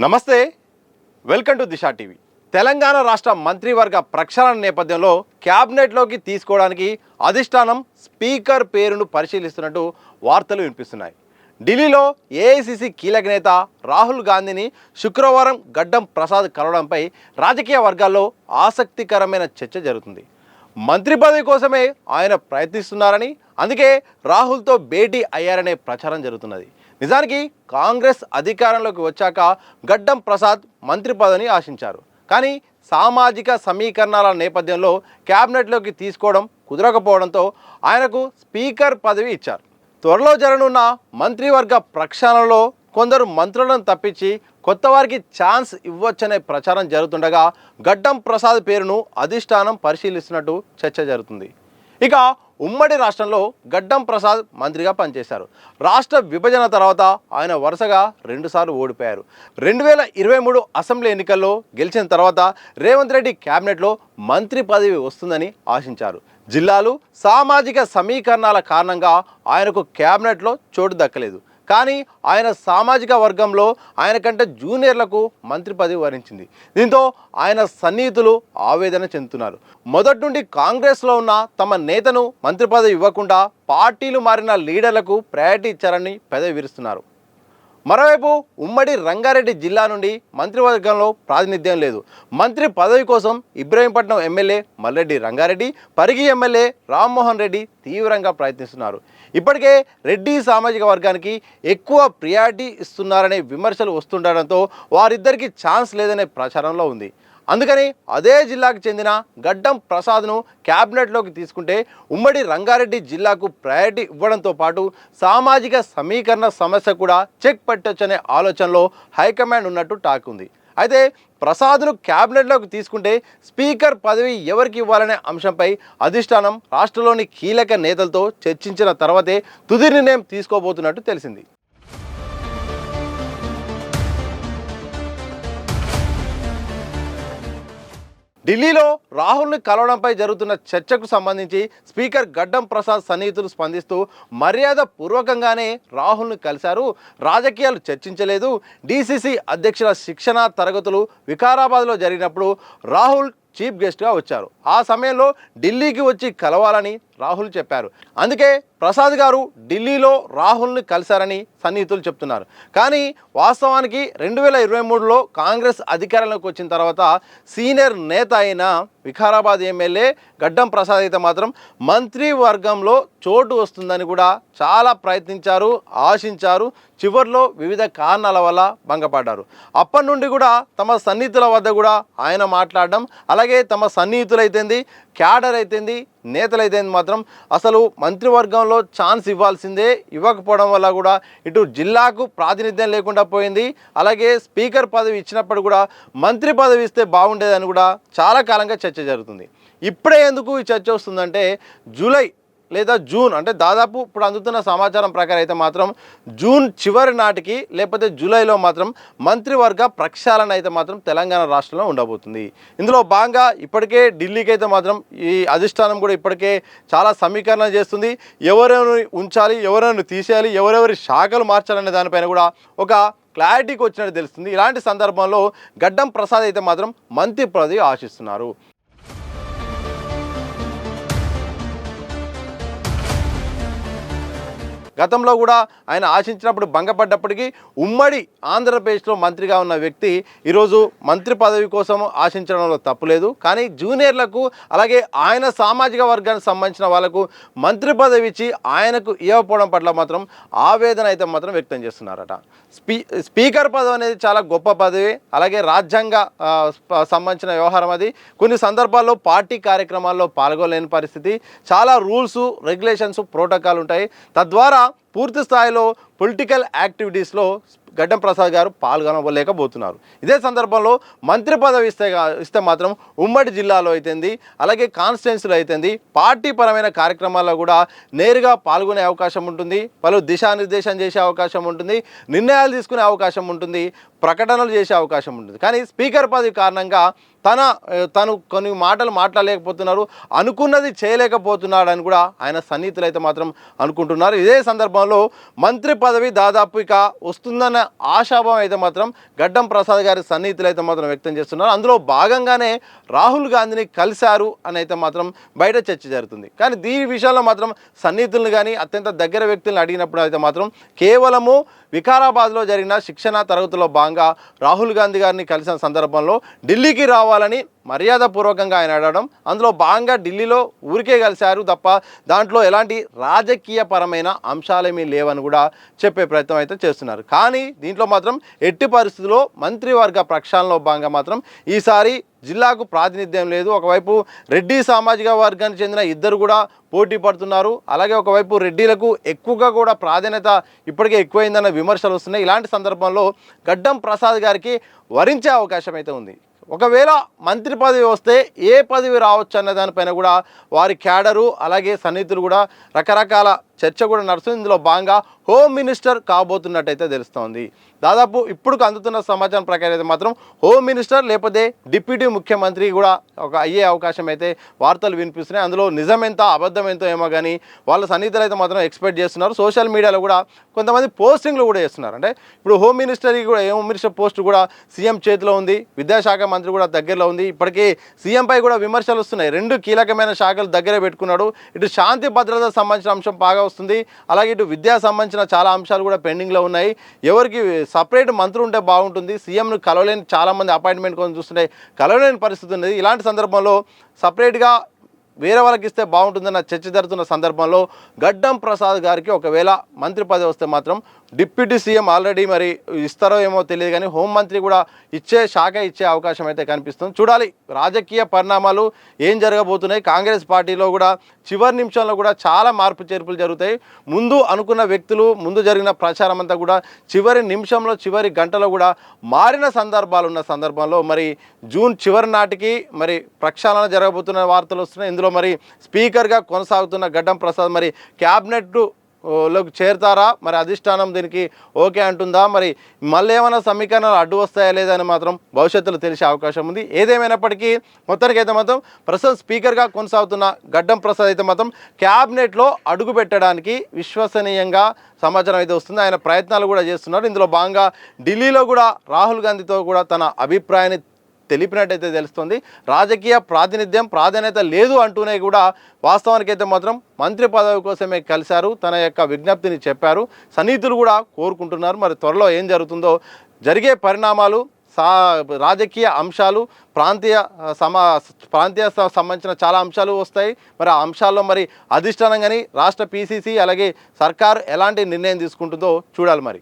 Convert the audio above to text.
నమస్తే, welcome to Disha TV. Telangana రాష్ట్ర మంత్రివర్గ ప్రక్షాళన నేపథ్యంలో క్యాబినెట్లోకి తీసుకోవడానికి అధిష్టానం స్పీకర్ పేరును పరిశీలిస్తున్నట్టు వార్తలు వినిపిస్తున్నాయి. ఢిల్లీలో ఏఐసిసి కీలక నేత రాహుల్ గాంధీని శుక్రవారం గడ్డం ప్రసాద్ కలవడంపై రాజకీయ వర్గాల్లో ఆసక్తికరమైన చర్చ జరుగుతుంది. మంత్రి పదవి కోసమే ఆయన ప్రయత్నిస్తున్నారని, అందుకే రాహుల్తో భేటీ అయ్యారనే ప్రచారం జరుగుతున్నది. నిజానికి కాంగ్రెస్ అధికారంలోకి వచ్చాక గడ్డం ప్రసాద్ మంత్రి పదవిని ఆశించారు. కానీ సామాజిక సమీకరణాల నేపథ్యంలో క్యాబినెట్లోకి తీసుకోవడం కుదరకపోవడంతో ఆయనకు స్పీకర్ పదవి ఇచ్చారు. త్వరలో జరగనున్న మంత్రివర్గ ప్రక్షాళనలో కొందరు మంత్రులను తప్పించి కొత్త వారికి ఛాన్స్ ఇవ్వచ్చనే ప్రచారం జరుగుతుండగా గడ్డం ప్రసాద్ పేరును అధిష్టానం పరిశీలిస్తున్నట్టు చర్చ జరుగుతుంది. ఇక ఉమ్మడి రాష్ట్రంలో గడ్డం ప్రసాద్ మంత్రిగా పనిచేశారు. రాష్ట్ర విభజన తర్వాత ఆయన వరుసగా 2 సార్లు ఓడిపోయారు. 2023 అసెంబ్లీ ఎన్నికల్లో గెలిచిన తర్వాత రేవంత్ రెడ్డి క్యాబినెట్లో మంత్రి పదవి వస్తుందని ఆశించారు. జిల్లాలు సామాజిక సమీకరణాల కారణంగా ఆయనకు క్యాబినెట్లో చోటు దక్కలేదు. కానీ ఆయన సామాజిక వర్గంలో ఆయన కంటే జూనియర్లకు మంత్రి పదవి వరించింది. దీంతో ఆయన సన్నిహితులు ఆవేదన చెందుతున్నారు. మొదటి నుండి కాంగ్రెస్లో ఉన్న తమ నేతను మంత్రి పదవి ఇవ్వకుండా పార్టీలు మారిన లీడర్లకు ప్రయారిటీ ఇచ్చారని పెదవి విరుస్తున్నారు. మరోవైపు ఉమ్మడి రంగారెడ్డి జిల్లా నుండి మంత్రివర్గంలో ప్రాతినిధ్యం లేదు. మంత్రి పదవి కోసం ఇబ్రహీంపట్నం ఎమ్మెల్యే మల్లెడ్డి రంగారెడ్డి, పరిగి ఎమ్మెల్యే రామ్మోహన్ రెడ్డి తీవ్రంగా ప్రయత్నిస్తున్నారు. ఇప్పటికే రెడ్డి సామాజిక వర్గానికి ఎక్కువ ప్రియారిటీ ఇస్తున్నారనే విమర్శలు వస్తుండడంతో వారిద్దరికీ ఛాన్స్ లేదనే ప్రచారంలో ఉంది. అందుకని అదే జిల్లాకు చెందిన గడ్డం ప్రసాద్ను క్యాబినెట్లోకి తీసుకుంటే ఉమ్మడి రంగారెడ్డి జిల్లాకు ప్రయారిటీ ఇవ్వడంతో పాటు సామాజిక సమీకరణ సమస్య కూడా చెక్ పెట్టొచ్చనే ఆలోచనలో హైకమాండ్ ఉన్నట్టు టాక్ ఉంది. అయితే ప్రసాద్ను క్యాబినెట్లోకి తీసుకుంటే స్పీకర్ పదవి ఎవరికి ఇవ్వాలనే అంశంపై అధిష్టానం రాష్ట్రంలోని కీలక నేతలతో చర్చించిన తర్వాతే తుది నిర్ణయం తీసుకోబోతున్నట్టు తెలిసింది. ఢిల్లీలో రాహుల్ని కలవడంపై జరుగుతున్న చర్చకు సంబంధించి స్పీకర్ గడ్డం ప్రసాద్ సన్నిహితులు స్పందిస్తూ మర్యాద పూర్వకంగానే రాహుల్ని కలిశారు, రాజకీయాలు చర్చించలేదు. డీసీసీ అధ్యక్షుల శిక్షణ తరగతులు వికారాబాద్లో జరిగినప్పుడు రాహుల్ చీఫ్ గెస్ట్గా వచ్చారు. ఆ సమయంలో ఢిల్లీకి వచ్చి కలవాలని రాహుల్ చెప్పారు. అందుకే ప్రసాద్ గారు ఢిల్లీలో రాహుల్ని కలిశారని సన్నిహితులు చెప్తున్నారు. కానీ వాస్తవానికి 2023లో కాంగ్రెస్ అధికారంలోకి వచ్చిన తర్వాత సీనియర్ నేత అయిన వికారాబాద్ ఎమ్మెల్యే గడ్డం ప్రసాద్ అయితే మాత్రం మంత్రివర్గంలో చోటు వస్తుందని కూడా చాలా ప్రయత్నించారు, ఆశించారు. చివరిలో వివిధ కారణాల వల్ల భంగపడ్డారు. అప్పటి నుండి కూడా తమ సన్నిహితుల వద్ద కూడా ఆయన మాట్లాడడం, అలాగే తమ సన్నిహితులైతేంది, క్యాడర్ అయితేంది, నేతలైతేంది మాత్రం అసలు మంత్రివర్గంలో ఛాన్స్ ఇవ్వాల్సిందే, ఇవ్వకపోవడం వల్ల కూడా ఇటు జిల్లాకు ప్రాతినిధ్యం లేకుండా పోయింది. అలాగే స్పీకర్ పదవి ఇచ్చినప్పుడు కూడా మంత్రి పదవి ఇస్తే బాగుండేదని కూడా చాలా కాలంగా చర్చ జరుగుతుంది. ఇప్పుడే ఎందుకు ఈ చర్చ వస్తుందంటే జూలై లేదా జూన్, అంటే దాదాపు ఇప్పుడు అందుతున్న సమాచారం ప్రకారం అయితే మాత్రం జూన్ చివరి నాటికి లేకపోతే జూలైలో మాత్రం మంత్రివర్గ ప్రక్షాళన అయితే మాత్రం తెలంగాణ రాష్ట్రంలో ఉండబోతుంది. ఇందులో భాగంగా ఇప్పటికే ఢిల్లీకి అయితే మాత్రం ఈ అధిష్టానం కూడా ఇప్పటికే చాలా సమీకరణ చేస్తుంది. ఎవరెవరిని ఉంచాలి, ఎవరెవరిని తీసేయాలి, ఎవరెవరి శాఖలు మార్చాలనే దానిపైన కూడా ఒక క్లారిటీకి వచ్చినట్టు తెలుస్తుంది. ఇలాంటి సందర్భంలో గడ్డం ప్రసాద్ అయితే మాత్రం మంత్రి పదవి ఆశిస్తున్నారు. గతంలో కూడా ఆయన ఆశించినప్పుడు భంగపడ్డప్పటికీ ఉమ్మడి ఆంధ్రప్రదేశ్లో మంత్రిగా ఉన్న వ్యక్తి ఈరోజు మంత్రి పదవి కోసం ఆశించడంలో తప్పులేదు. కానీ జూనియర్లకు అలాగే ఆయన సామాజిక వర్గానికి సంబంధించిన వాళ్ళకు మంత్రి పదవి ఇచ్చి ఆయనకు ఇవ్వకపోవడం పట్ల మాత్రం ఆవేదన అయితే మాత్రం వ్యక్తం చేస్తున్నారట. స్పీకర్ పదవి అనేది చాలా గొప్ప పదవి, అలాగే రాజ్యాంగ సంబంధించిన వ్యవహారం. అది కొన్ని సందర్భాల్లో పార్టీ కార్యక్రమాల్లో పాల్గొనలేని పరిస్థితి, చాలా రూల్స్, రెగ్యులేషన్స్, ప్రోటోకాల్ ఉంటాయి. తద్వారా పూర్తి స్థాయిలో పొలిటికల్ యాక్టివిటీస్లో గడ్డం ప్రసాద్ గారు పాల్గొనలేకపోతున్నారు. ఇదే సందర్భంలో మంత్రి పదవి ఇస్తే మాత్రం ఉమ్మడి జిల్లాలో అయితేంది, అలాగే కాన్స్టిట్యున్సీలో అయితేంది, పార్టీ పరమైన కార్యక్రమాల్లో కూడా నేరుగా పాల్గొనే అవకాశం ఉంటుంది, పలు దిశానిర్దేశం చేసే అవకాశం ఉంటుంది, నిర్ణయాలు తీసుకునే అవకాశం ఉంటుంది, ప్రకటనలు చేసే అవకాశం ఉంటుంది. కానీ స్పీకర్ పదవి కారణంగా తను కొన్ని మాటలు మాట్లాడలేకపోతున్నారు, అనుకున్నది చేయలేకపోతున్నాడని కూడా ఆయన సన్నిహితులు అయితే మాత్రం అనుకుంటున్నారు. ఇదే సందర్భంలో మంత్రి పదవి దాదాపు ఇక వస్తుందన్న ఆశాభావం అయితే మాత్రం గడ్డం ప్రసాద్ గారి సన్నిహితులు అయితే మాత్రం వ్యక్తం చేస్తున్నారు. అందులో భాగంగానే రాహుల్ గాంధీని కలిశారు అని అయితే మాత్రం బయట చర్చ జరుగుతుంది. కానీ దీని విషయంలో మాత్రం సన్నిహితులను కానీ అత్యంత దగ్గర వ్యక్తులను అడిగినప్పుడు అయితే మాత్రం కేవలము వికారాబాద్లో జరిగిన శిక్షణ తరగతిలో భాగంగా రాహుల్ గాంధీ గారిని కలిసిన సందర్భంలో ఢిల్లీకి రావాలని మర్యాదపూర్వకంగా ఆయన అడగడం, అందులో భాగంగా ఢిల్లీలో ఊరికే కలిశారు తప్ప దాంట్లో ఎలాంటి రాజకీయపరమైన అంశాలేమీ లేవని కూడా చెప్పే ప్రయత్నం అయితే చేస్తున్నారు. కానీ దీంట్లో మాత్రం ఎట్టి పరిస్థితుల్లో మంత్రివర్గ ప్రక్షాళనలో భాగంగా మాత్రం ఈసారి జిల్లాకు ప్రాతినిధ్యం లేదు. ఒకవైపు రెడ్డి సామాజిక వర్గానికి చెందిన ఇద్దరు కూడా పోటీ పడుతున్నారు. అలాగే ఒకవైపు రెడ్డిలకు ఎక్కువగా కూడా ప్రాధాన్యత ఇప్పటికే ఎక్కువైందన్న విమర్శలు వస్తున్నాయి. ఇలాంటి సందర్భంలో గడ్డం ప్రసాద్ గారికి వరించే అవకాశం అయితే ఉంది. ఒకవేళ మంత్రి పదవి వస్తే ఏ పదవి రావచ్చు అన్న దానిపైన కూడా వారి క్యాడరు అలాగే సన్నిహితులు కూడా రకరకాల చర్చ కూడా నడుస్తుంది. ఇందులో భాగంగా హోమ్ మినిస్టర్ కాబోతున్నట్టయితే తెలుస్తోంది. దాదాపు ఇప్పుడు అందుతున్న సమాచారం ప్రకారం అయితే మాత్రం హోమ్ మినిస్టర్ లేకపోతే డిప్యూటీ ముఖ్యమంత్రి కూడా అయ్యే అవకాశం అయితే వార్తలు వినిపిస్తున్నాయి. అందులో నిజమెంత అబద్ధమెంతో ఏమో కానీ వాళ్ళ సన్నిహితులు అయితే మాత్రం ఎక్స్పెక్ట్ చేస్తున్నారు. సోషల్ మీడియాలో కూడా కొంతమంది పోస్టింగ్లు కూడా చేస్తున్నారు. అంటే ఇప్పుడు హోమ్ మినిస్టర్కి కూడా హోమ్ మినిస్టర్ పోస్ట్ కూడా సీఎం చేతిలో ఉంది, విద్యాశాఖ మంత్రి కూడా దగ్గరలో ఉంది. ఇప్పటికీ సీఎంపై కూడా విమర్శలు వస్తున్నాయి. రెండు కీలకమైన శాఖలు దగ్గరే పెట్టుకున్నాడు. ఇటు శాంతి భద్రతకు సంబంధించిన అంశం బాగా వస్తుంది, అలాగే ఇటు విద్యా సంబంధించిన చాలా అంశాలు కూడా పెండింగ్లో ఉన్నాయి. ఎవరికి సపరేట్ మంత్రి ఉంటే బాగుంటుంది, సీఎంను కలవలేని చాలామంది అపాయింట్మెంట్ కోసం చూస్తుంటే కలవలేని పరిస్థితి ఉన్నది. ఇలాంటి సందర్భంలో సపరేట్గా వేరే వాళ్ళకి ఇస్తే బాగుంటుందన్న చర్చ జరుగుతున్న సందర్భంలో గడ్డం ప్రసాద్ గారికి ఒకవేళ మంత్రి పదవి వస్తే మాత్రం డిప్యూటీ సీఎం ఆల్రెడీ మరి ఇస్తారో ఏమో తెలియదు కానీ హోంమంత్రి కూడా ఇచ్చే అవకాశం అయితే కనిపిస్తుంది. చూడాలి రాజకీయ పరిణామాలు ఏం జరగబోతున్నాయి. కాంగ్రెస్ పార్టీలో కూడా చివరి నిమిషంలో కూడా చాలా మార్పు చేర్పులు జరుగుతాయి. ముందు అనుకున్న వ్యక్తులు ముందు జరిగిన ప్రచారం అంతా కూడా చివరి నిమిషంలో చివరి గంటలో కూడా మారిన సందర్భాలు ఉన్న సందర్భంలో మరి జూన్ చివరి నాటికి మరి ప్రక్షాళన జరగబోతున్న వార్తలు వస్తున్నాయి. ఇందులో మరి స్పీకర్గా కొనసాగుతున్న గడ్డం ప్రసాద్ మరి క్యాబినెట్ లోకి చేరుతారా, మరి అధిష్టానం దీనికి ఓకే అంటుందా, మరి మళ్ళీ ఏమైనా సమీకరణాలు అడ్డు వస్తాయా లేదా అని మాత్రం భవిష్యత్తులో తెలిసే అవకాశం ఉంది. ఏదేమైనప్పటికీ మొత్తానికైతే మాత్రం ప్రస్తుతం స్పీకర్గా కొనసాగుతున్న గడ్డం ప్రసాద్ అయితే మాత్రం క్యాబినెట్లో అడుగు పెట్టడానికి విశ్వసనీయంగా సమాచారం అయితే వస్తుంది. ఆయన ప్రయత్నాలు కూడా చేస్తున్నారు. ఇందులో భాగంగా ఢిల్లీలో కూడా రాహుల్ గాంధీతో కూడా తన అభిప్రాయాన్ని తెలిపినట్టయితే తెలుస్తుంది. రాజకీయ ప్రాధాన్యత లేదు అంటూనే కూడా వాస్తవానికైతే మాత్రం మంత్రి పదవి కోసమే కలిశారు, తన యొక్క విజ్ఞప్తిని చెప్పారు, సన్నిహితులు కూడా కోరుకుంటున్నారు. మరి త్వరలో ఏం జరుగుతుందో జరిగే పరిణామాలు రాజకీయ అంశాలు ప్రాంతీయ సంబంధించిన చాలా అంశాలు వస్తాయి. మరి ఆ అంశాల్లో మరి అధిష్టానం కానీ రాష్ట్ర పీసీసీ అలాగే సర్కారు ఎలాంటి నిర్ణయం తీసుకుంటుందో చూడాలి మరి.